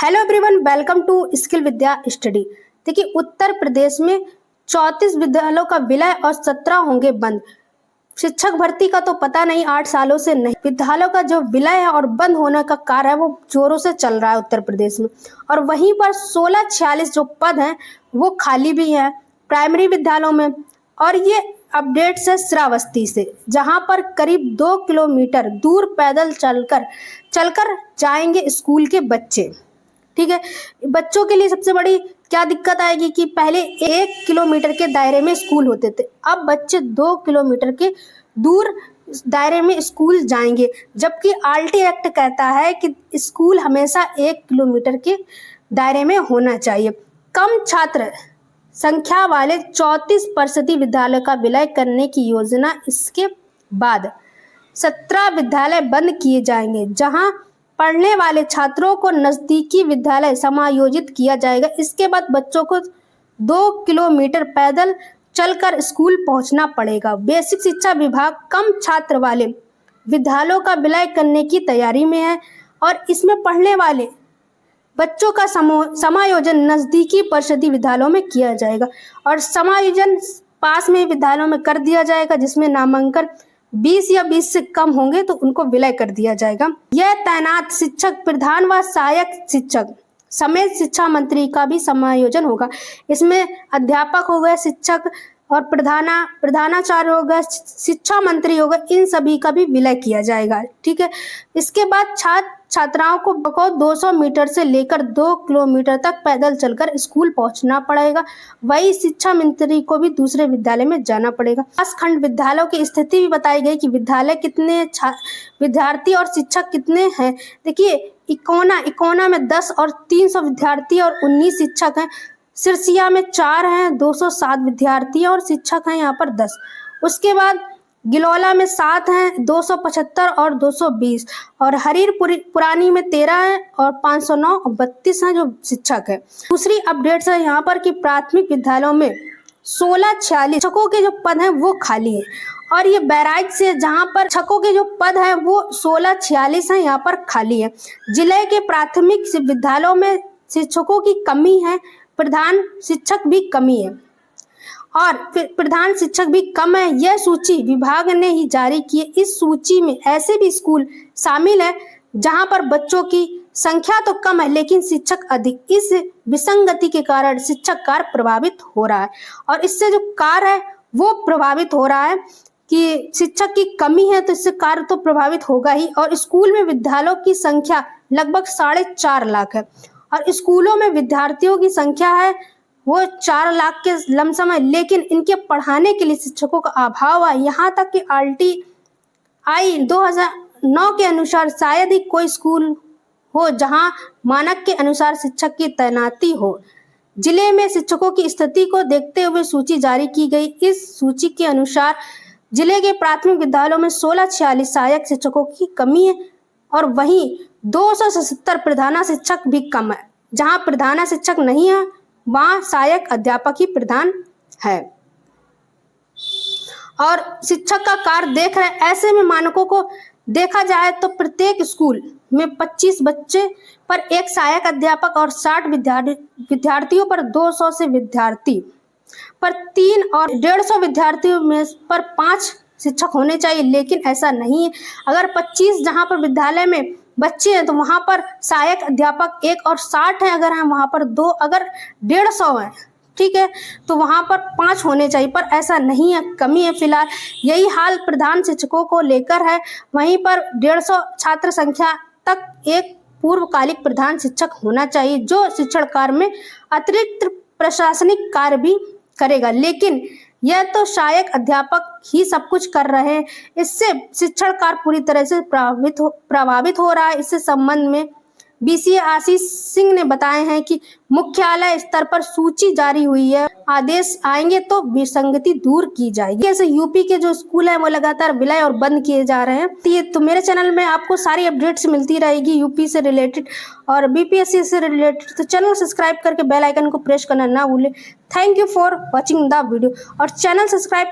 Hello everyone, welcome to skill Vidya study. देखिए, उत्तर प्रदेश में 34 विद्यालयों का विलय और 17 होंगे बंद। शिक्षक भर्ती का तो पता नहीं, 8 सालों से नहीं। विद्यालयों का जो विलय है और बंद होने का कार्य है वो जोरों से चल रहा है उत्तर प्रदेश में। और वहीं पर 1646 जो पद हैं वो खाली भी हैं प्राइमरी विद्यालयों में। और ये अपडेट है श्रावस्ती से, जहां पर करीब 2 किलोमीटर दूर पैदल चलकर जाएंगे स्कूल के बच्चे। ठीक है, बच्चों के लिए सबसे बड़ी क्या दिक्कत आएगी कि पहले 1 किलोमीटर के दायरे में स्कूल होते थे, अब बच्चे 2 किलोमीटर के दूर दायरे में स्कूल जाएंगे। जबकि आरटी एक्ट कहता है कि स्कूल हमेशा 1 किलोमीटर के दायरे में होना चाहिए। कम छात्र संख्या वाले 34% विद्यालय का विलय करने की योजना। इसके बाद 17 विद्यालय बंद किए जाएंगे, जहां पढ़ने वाले छात्रों को नजदीकी विद्यालय समायोजित किया जाएगा। इसके बाद बच्चों को 2 किलोमीटर पैदल चलकर स्कूल पहुंचना पड़ेगा। बेसिक शिक्षा विभाग कम छात्र वाले विद्यालयों का विलय करने की तैयारी में है और इसमें पढ़ने वाले बच्चों का समायोजन नजदीकी परिषदीय विद्यालयों में किया जाएगा और समायोजन पास में विद्यालयों में कर दिया जाएगा, जिसमें नामांकन 20 या 20 से कम होंगे तो उनको विलय कर दिया जाएगा। यह तैनात शिक्षक, प्रधान व सहायक शिक्षक समेत शिक्षा मंत्री का भी समायोजन होगा। इसमें अध्यापक हो गए, शिक्षक और प्रधानाचार्य हो गए, शिक्षा मंत्री हो गए, इन सभी का भी विलय किया जाएगा। ठीक है, इसके बाद छात्राओं को 200 मीटर से लेकर 2 किलोमीटर तक पैदल चलकर स्कूल पहुंचना पड़ेगा। वही शिक्षा मंत्री को भी दूसरे विद्यालय में जाना पड़ेगा। 10 खंड विद्यालयों की स्थिति भी बताई गई कि विद्यालय कितने विद्यार्थी और शिक्षक कितने हैं। देखिए, इकोना में 10 और 300 विद्यार्थी और 19 शिक्षक हैं। सिरसिया में 4 हैं, 207 विद्यार्थी और शिक्षक हैं यहाँ पर 10। उसके बाद गिलौला में 7 हैं, 275 और 220 और हरीर पुरानी में 13 हैं और 509 और 32 हैं जो शिक्षक हैं। दूसरी अपडेट्स है यहाँ पर कि प्राथमिक विद्यालयों में 1646 शिक्षकों के जो पद हैं वो खाली हैं और ये बैराज से जहाँ पर शिक्षकों के जो पद हैं वो 1646 हैं, यहाँ पर खाली है। जिले के प्राथमिक विद्यालयों में शिक्षकों की कमी है, प्रधान शिक्षक भी कमी है और प्रधान शिक्षक भी कम है। यह सूची विभाग ने ही जारी की है। इस सूची में ऐसे भी स्कूल शामिल है जहां पर बच्चों की संख्या तो कम है लेकिन शिक्षक अधिक। इस विसंगति के कारण शिक्षक कार्य प्रभावित हो रहा है और इससे जो कार्य है वो प्रभावित हो रहा है कि शिक्षक की कमी है तो इससे कार्य तो प्रभावित होगा ही। और स्कूल में विद्यालयों की संख्या लगभग 4.5 लाख है और स्कूलों में विद्यार्थियों की संख्या है वो 4 लाख के लमसम है, लेकिन इनके पढ़ाने के लिए शिक्षकों का अभाव है। यहाँ तक कि RTI 2009 के अनुसार शायद ही कोई स्कूल हो जहाँ मानक के अनुसार शिक्षक की तैनाती हो। जिले में शिक्षकों की स्थिति को देखते हुए सूची जारी की गई। इस सूची के अनुसार जिले के प्राथमिक विद्यालयों में 1646 सहायक शिक्षकों की कमी है और वहीं 277 प्रधान शिक्षक भी कम है। जहाँ प्रधान शिक्षक नहीं है वहाँ सहायक अध्यापक ही प्रधान है और शिक्षक का कार्य देख रहे हैं। ऐसे में मानकों को देखा जाए तो प्रत्येक स्कूल में 25 बच्चे पर एक सहायक अध्यापक और 60 विद्यार्थियों पर 200 से विद्यार्थी पर 3 और 150 विद्यार्थियों में पर 5 शिक्षक होने चाहिए, लेकिन ऐसा नहीं है। अगर 25 जहाँ पर विद्यालय में बच्चे हैं तो वहां पर सहायक अध्यापक 1 और 60 है अगर हैं वहां पर 2, अगर 150 है ठीक है तो वहां पर 5 होने चाहिए, पर ऐसा नहीं है, कमी है। फिलहाल यही हाल प्रधान शिक्षकों को लेकर है। वहीं पर 150 छात्र संख्या तक एक पूर्वकालिक प्रधान शिक्षक होना चाहिए जो शिक्षण कार्य में अतिरिक्त प्रशासनिक कार्य भी करेगा, लेकिन यह तो सहायक अध्यापक ही सब कुछ कर रहे हैं। इससे शिक्षण कार्य पूरी तरह से प्रभावित हो रहा है। इससे संबंध में BCA आशीष सिंह ने बताए हैं कि मुख्यालय स्तर पर सूची जारी हुई है, आदेश आएंगे तो विसंगति दूर की जाएगी। जैसे यूपी के जो स्कूल हैं वो लगातार विलय और बंद किए जा रहे हैं। तो मेरे चैनल में आपको सारी अपडेट्स मिलती रहेगी यूपी से रिलेटेड और BPSC से रिलेटेड, तो चैनल सब्सक्राइब करके बेल आइकन को प्रेस करना ना भूलें। Thank you for watching the video और चैनल सब्सक्राइब